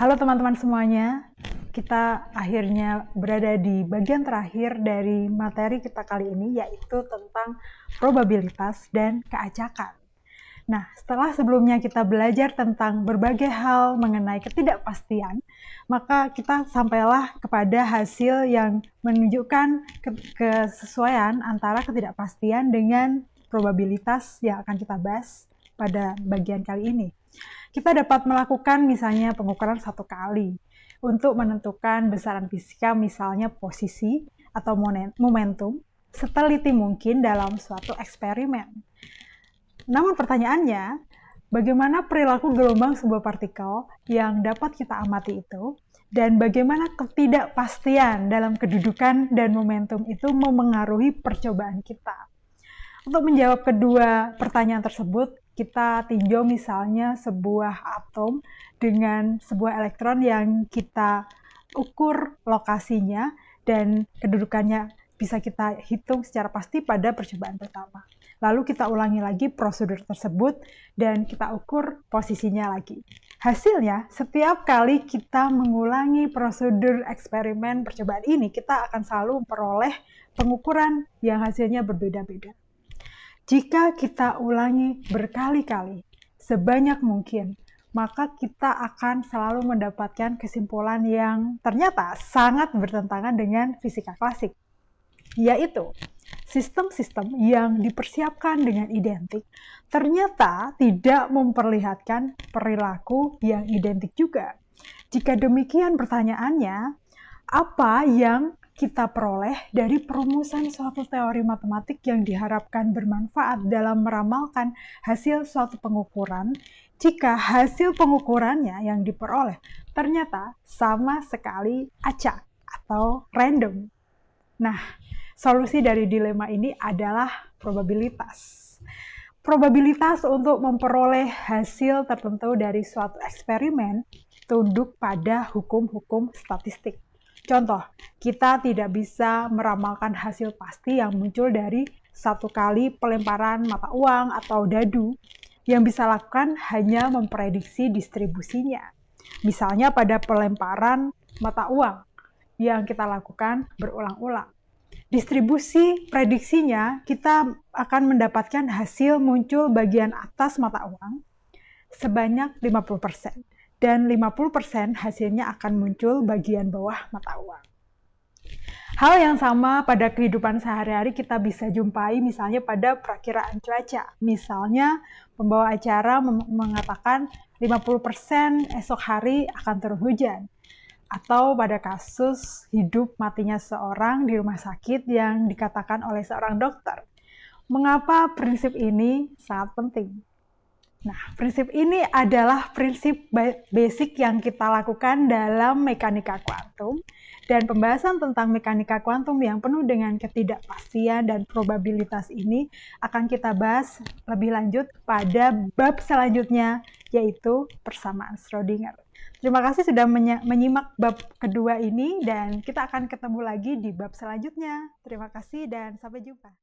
Halo teman-teman semuanya, kita akhirnya berada di bagian terakhir dari materi kita kali ini, yaitu tentang probabilitas dan keacakan. Nah, setelah sebelumnya kita belajar tentang berbagai hal mengenai ketidakpastian, maka kita sampailah kepada hasil yang menunjukkan kesesuaian antara ketidakpastian dengan probabilitas yang akan kita bahas pada bagian kali ini. Kita dapat melakukan misalnya pengukuran satu kali untuk menentukan besaran fisika, misalnya posisi atau momentum, seteliti mungkin dalam suatu eksperimen. Namun pertanyaannya, bagaimana perilaku gelombang sebuah partikel yang dapat kita amati itu, dan bagaimana ketidakpastian dalam kedudukan dan momentum itu memengaruhi percobaan kita. Untuk menjawab kedua pertanyaan tersebut, kita tinjau misalnya sebuah atom dengan sebuah elektron yang kita ukur lokasinya dan kedudukannya bisa kita hitung secara pasti pada percobaan pertama. Lalu kita ulangi lagi prosedur tersebut dan kita ukur posisinya lagi. Hasilnya, setiap kali kita mengulangi prosedur eksperimen percobaan ini, kita akan selalu memperoleh pengukuran yang hasilnya berbeda-beda. Jika kita ulangi berkali-kali, sebanyak mungkin, maka kita akan selalu mendapatkan kesimpulan yang ternyata sangat bertentangan dengan fisika klasik, yaitu sistem-sistem yang dipersiapkan dengan identik ternyata tidak memperlihatkan perilaku yang identik juga. Jika demikian pertanyaannya, apa yang kita peroleh dari perumusan suatu teori matematik yang diharapkan bermanfaat dalam meramalkan hasil suatu pengukuran jika hasil pengukurannya yang diperoleh ternyata sama sekali acak atau random. Nah, solusi dari dilema ini adalah probabilitas. Probabilitas untuk memperoleh hasil tertentu dari suatu eksperimen tunduk pada hukum-hukum statistik. Contoh, kita tidak bisa meramalkan hasil pasti yang muncul dari satu kali pelemparan mata uang atau dadu. Yang bisa lakukan hanya memprediksi distribusinya. Misalnya pada pelemparan mata uang yang kita lakukan berulang-ulang. Distribusi prediksinya, kita akan mendapatkan hasil muncul bagian atas mata uang sebanyak 50%. Dan 50% hasilnya akan muncul bagian bawah mata uang. Hal yang sama pada kehidupan sehari-hari kita bisa jumpai misalnya pada perakiraan cuaca. Misalnya pembawa acara mengatakan 50% esok hari akan turun hujan. Atau pada kasus hidup matinya seorang di rumah sakit yang dikatakan oleh seorang dokter. Mengapa prinsip ini sangat penting? Nah, prinsip ini adalah prinsip basic yang kita lakukan dalam mekanika kuantum, dan pembahasan tentang mekanika kuantum yang penuh dengan ketidakpastian dan probabilitas ini akan kita bahas lebih lanjut pada bab selanjutnya, yaitu persamaan Schrödinger. Terima kasih sudah menyimak bab kedua ini, dan kita akan ketemu lagi di bab selanjutnya. Terima kasih dan sampai jumpa.